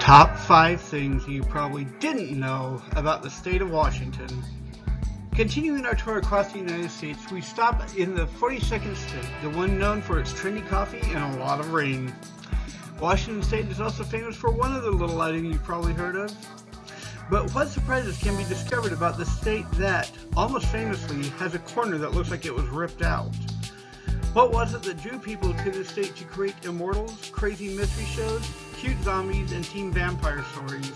Top 5 things you probably didn't know about the state of Washington. Continuing our tour across the United States, we stop in the 42nd state, the one known for its trendy coffee and a lot of rain. Washington State is also famous for one other little item you've probably heard of. But what surprises can be discovered about the state that, almost famously, has a corner that looks like it was ripped out? What was it that drew people to this state to create immortals, crazy mystery shows, cute zombies, and teen vampire stories?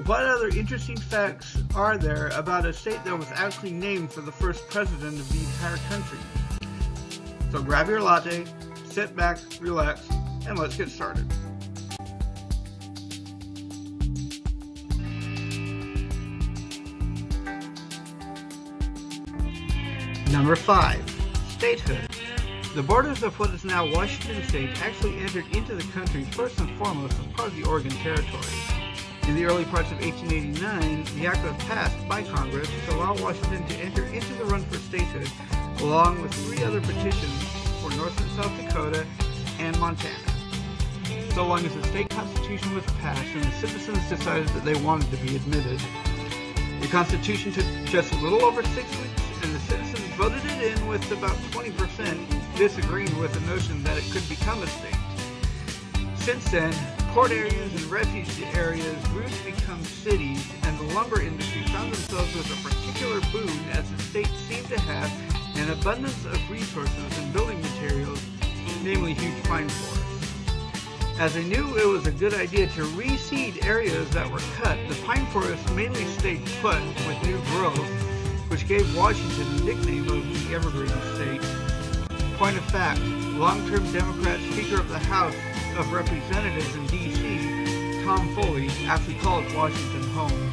What other interesting facts are there about a state that was actually named for the first president of the entire country? So grab your latte, sit back, relax, and let's get started. Number 5. Statehood. The borders of what is now Washington State actually entered into the country first and foremost as part of the Oregon Territory. In the early parts of 1889, the act was passed by Congress to allow Washington to enter into the run for statehood, along with 3 other petitions for North and South Dakota and Montana. So long as the state constitution was passed and the citizens decided that they wanted to be admitted. The Constitution took just a little over 6 weeks, and the citizens voted it in with about 20% disagreeing with the notion that it could become a state. Since then, port areas and refuge areas grew to become cities, and the lumber industry found themselves with a particular boon as the state seemed to have an abundance of resources and building materials, namely huge pine forests. As they knew it was a good idea to reseed areas that were cut, the pine forests mainly stayed put with new growth, which gave Washington the nickname of the Evergreen State. Point of fact, long-term Democrat Speaker of the House of Representatives in D.C., Tom Foley, actually called Washington home.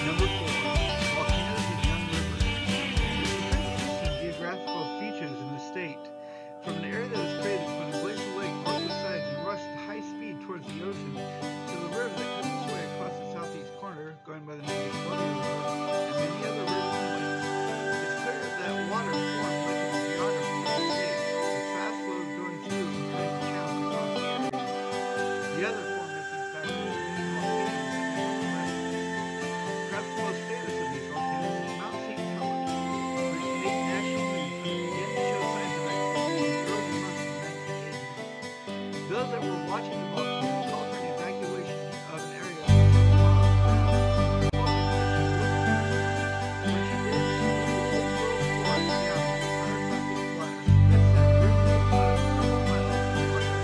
Number 4. Volcanoes and young rivers. There are interesting geographical features in the state. From an area that was created when a glacial lake broke the sides and rushed at high speed towards the ocean, to the river that cuts its way across the southeast corner, going by the name of Fedora, and many other rivers and lakes. It's clear that water formed much of the geography of the state, with fast flows going through and creating channels across the area. The other forementioned factor is the volcanoes and perhaps the most famous of these volcanoes is Mount St. Helens, which made national news when it began to show signs of activity in the early months of the 1980s. Those that were watching the volcano called for an evacuation of an area of 6 miles around. When she did, the whole world poured down the entire bucket blast that sent rivers of blood several miles before the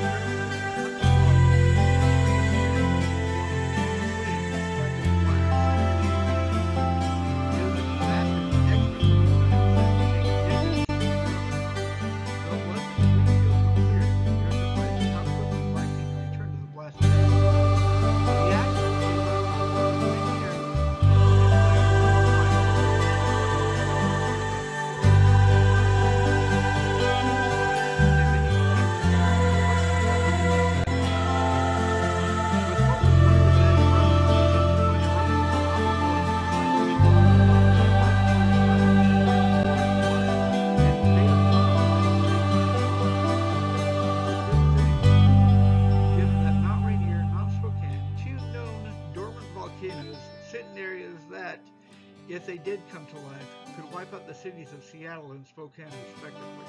if they did come to life, could wipe out the cities of Seattle and Spokane respectively.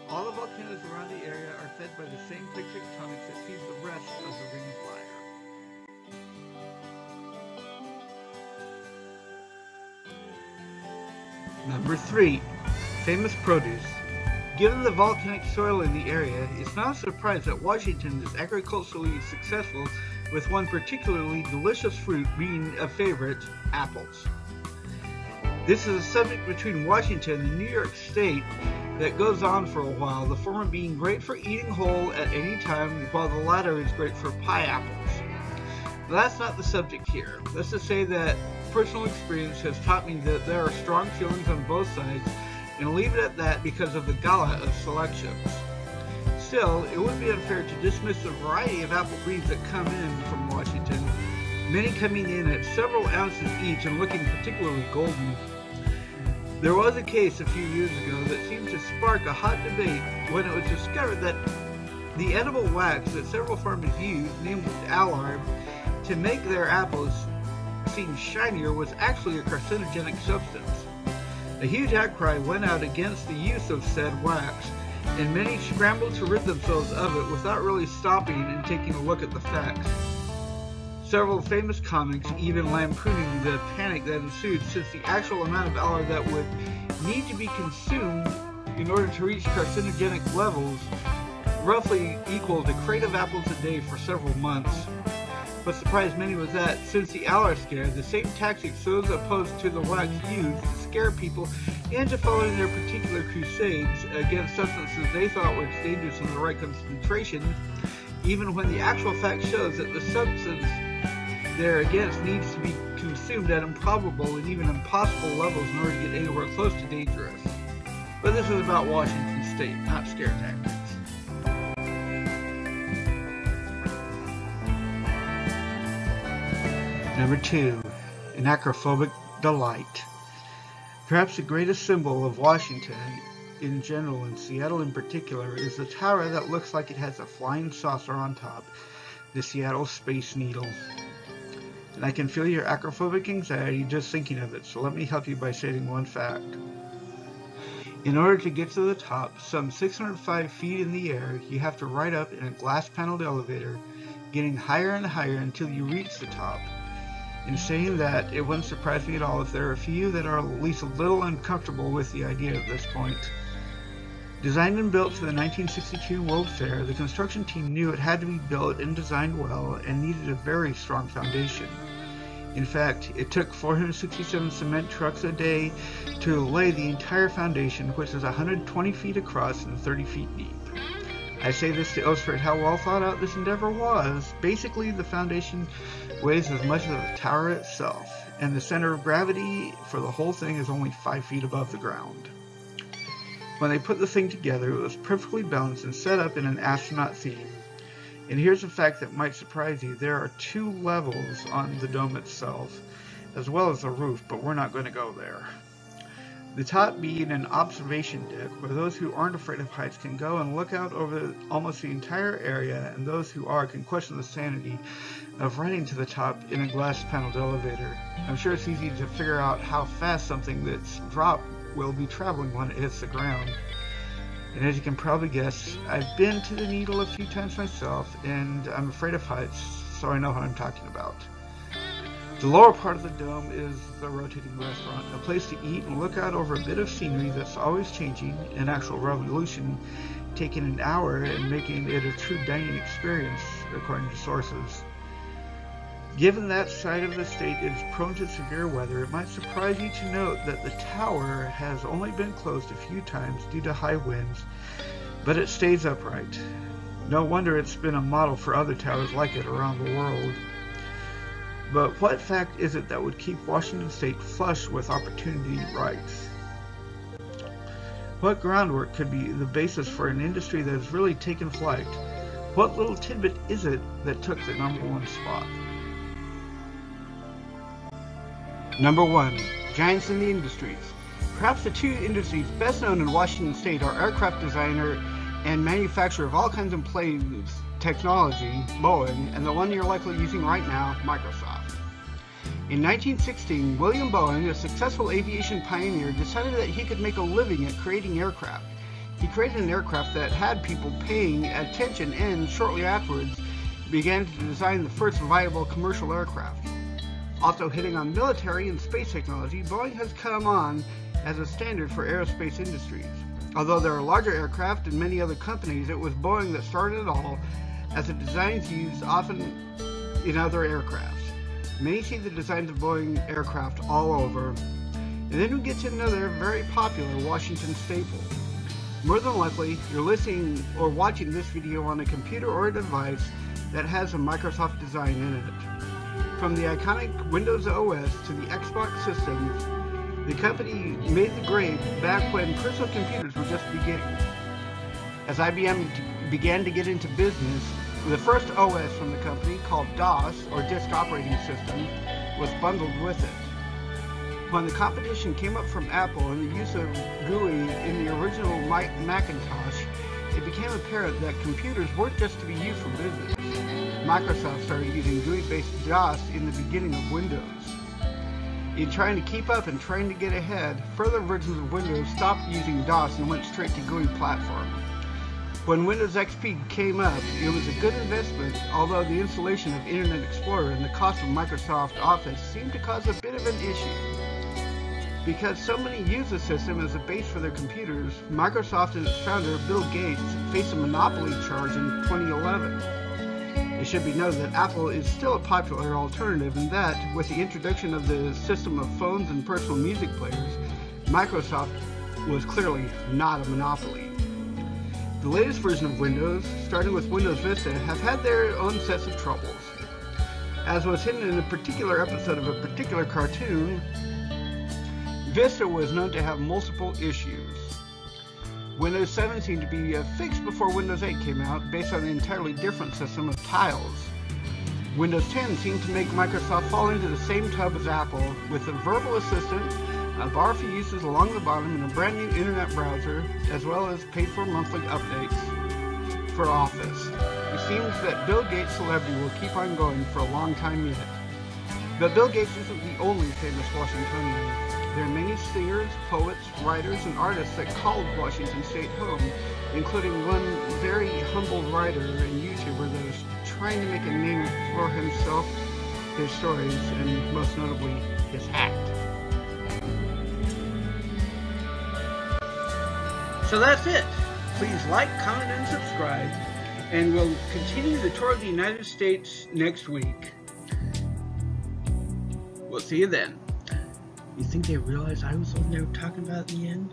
All the volcanoes around the area are fed by the same plate tectonics that feed the rest of the Ring of Fire. Number 3. Famous produce. Given the volcanic soil in the area, it's not a surprise that Washington is agriculturally successful, with one particularly delicious fruit being a favorite, apples. This is a subject between Washington and New York State that goes on for a while, the former being great for eating whole at any time, while the latter is great for pie apples. But that's not the subject here. Let's just say that personal experience has taught me that there are strong feelings on both sides, and leave it at that because of the gala of selections. Still, it would be unfair to dismiss the variety of apple breeds that come in from Washington, many coming in at several ounces each and looking particularly golden. There was a case a few years ago that seemed to spark a hot debate when it was discovered that the edible wax that several farmers used, named Allard, to make their apples seem shinier was actually a carcinogenic substance. A huge outcry went out against the use of said wax, and many scrambled to rid themselves of it without really stopping and taking a look at the facts. Several famous comics even lampooning the panic that ensued, since the actual amount of Allard that would need to be consumed in order to reach carcinogenic levels roughly equaled a crate of apples a day for several months. What surprised many was that, since the Allard scare, the same tactics those opposed to the wax used to scare people into following their particular crusades against substances they thought were dangerous in the right concentration, even when the actual fact shows that the substance they're against needs to be consumed at improbable and even impossible levels in order to get anywhere close to dangerous. But this is about Washington State, not scare tactics. Number 2, an Acrophobic Delight. Perhaps the greatest symbol of Washington in general, and Seattle in particular, is the tower that looks like it has a flying saucer on top, the Seattle Space Needle. And I can feel your acrophobic anxiety just thinking of it, so let me help you by stating one fact. In order to get to the top, some 605 feet in the air, you have to ride up in a glass-paneled elevator, getting higher and higher until you reach the top. In saying that, it wouldn't surprise me at all if there are a few that are at least a little uncomfortable with the idea at this point. Designed and built for the 1962 World Fair, the construction team knew it had to be built and designed well and needed a very strong foundation. In fact, it took 467 cement trucks a day to lay the entire foundation, which is 120 feet across and 30 feet deep. I say this to illustrate how well thought out this endeavor was. Basically, the foundation weighs as much as the tower itself, and the center of gravity for the whole thing is only 5 feet above the ground. When they put the thing together, it was perfectly balanced and set up in an astronaut theme. And here's a fact that might surprise you. There are 2 levels on the dome itself, as well as the roof, but we're not going to go there. The top being an observation deck where those who aren't afraid of heights can go and look out over almost the entire area, and those who are can question the sanity of riding to the top in a glass-paneled elevator. I'm sure it's easy to figure out how fast something that's dropped will be traveling when it hits the ground. And as you can probably guess, I've been to the Needle a few times myself, and I'm afraid of heights, so I know what I'm talking about. The lower part of the dome is the rotating restaurant, a place to eat and look out over a bit of scenery that's always changing, an actual revolution, taking an hour and making it a true dining experience, according to sources. Given that side of the state is prone to severe weather, it might surprise you to note that the tower has only been closed a few times due to high winds, but it stays upright. No wonder it's been a model for other towers like it around the world. But what fact is it that would keep Washington State flush with opportunity rights? What groundwork could be the basis for an industry that has really taken flight? What little tidbit is it that took the #1 spot? Number 1, Johnson Industries. Perhaps the 2 industries best known in Washington State are aircraft designer and manufacturer of all kinds of planes technology, Boeing, and the one you're likely using right now, Microsoft. In 1916, William Boeing, a successful aviation pioneer, decided that he could make a living at creating aircraft. He created an aircraft that had people paying attention and, shortly afterwards, began to design the first viable commercial aircraft. Also hitting on military and space technology, Boeing has come on as a standard for aerospace industries. Although there are larger aircraft and many other companies, it was Boeing that started it all, as the designs used often in other aircrafts. Many see the designs of Boeing aircraft all over. And then we get to another very popular Washington staple. More than likely, you're listening or watching this video on a computer or a device that has a Microsoft design in it. From the iconic Windows OS to the Xbox systems, the company made the grade back when personal computers were just beginning. As IBM began to get into business, the first OS from the company, called DOS, or Disk Operating System, was bundled with it. When the competition came up from Apple and the use of GUI in the original Macintosh, it became apparent that computers weren't just to be used for business. Microsoft started using GUI-based DOS in the beginning of Windows. In trying to keep up and trying to get ahead, further versions of Windows stopped using DOS and went straight to GUI platform. When Windows XP came up, it was a good investment, although the installation of Internet Explorer and the cost of Microsoft Office seemed to cause a bit of an issue. Because so many use the system as a base for their computers, Microsoft and its founder, Bill Gates, faced a monopoly charge in 2011. It should be noted that Apple is still a popular alternative and that, with the introduction of the system of phones and personal music players, Microsoft was clearly not a monopoly. The latest version of Windows, starting with Windows Vista, have had their own sets of troubles. As was hidden in a particular episode of a particular cartoon, Vista was known to have multiple issues. Windows 7 seemed to be fixed before Windows 8 came out, based on an entirely different system of tiles. Windows 10 seemed to make Microsoft fall into the same tub as Apple, with a verbal assistant, a bar for uses along the bottom, and a brand new internet browser, as well as paid-for monthly updates for Office. It seems that Bill Gates' celebrity will keep on going for a long time yet. But Bill Gates isn't the only famous Washingtonian. There are many singers, poets, writers, and artists that called Washington State home, including one very humble writer and YouTuber that is trying to make a name for himself, his stories, and most notably, his hat. So that's it. Please like, comment, and subscribe, and we'll continue the tour of the United States next week. We'll see you then. You think they realized I was the one they were talking about at the end?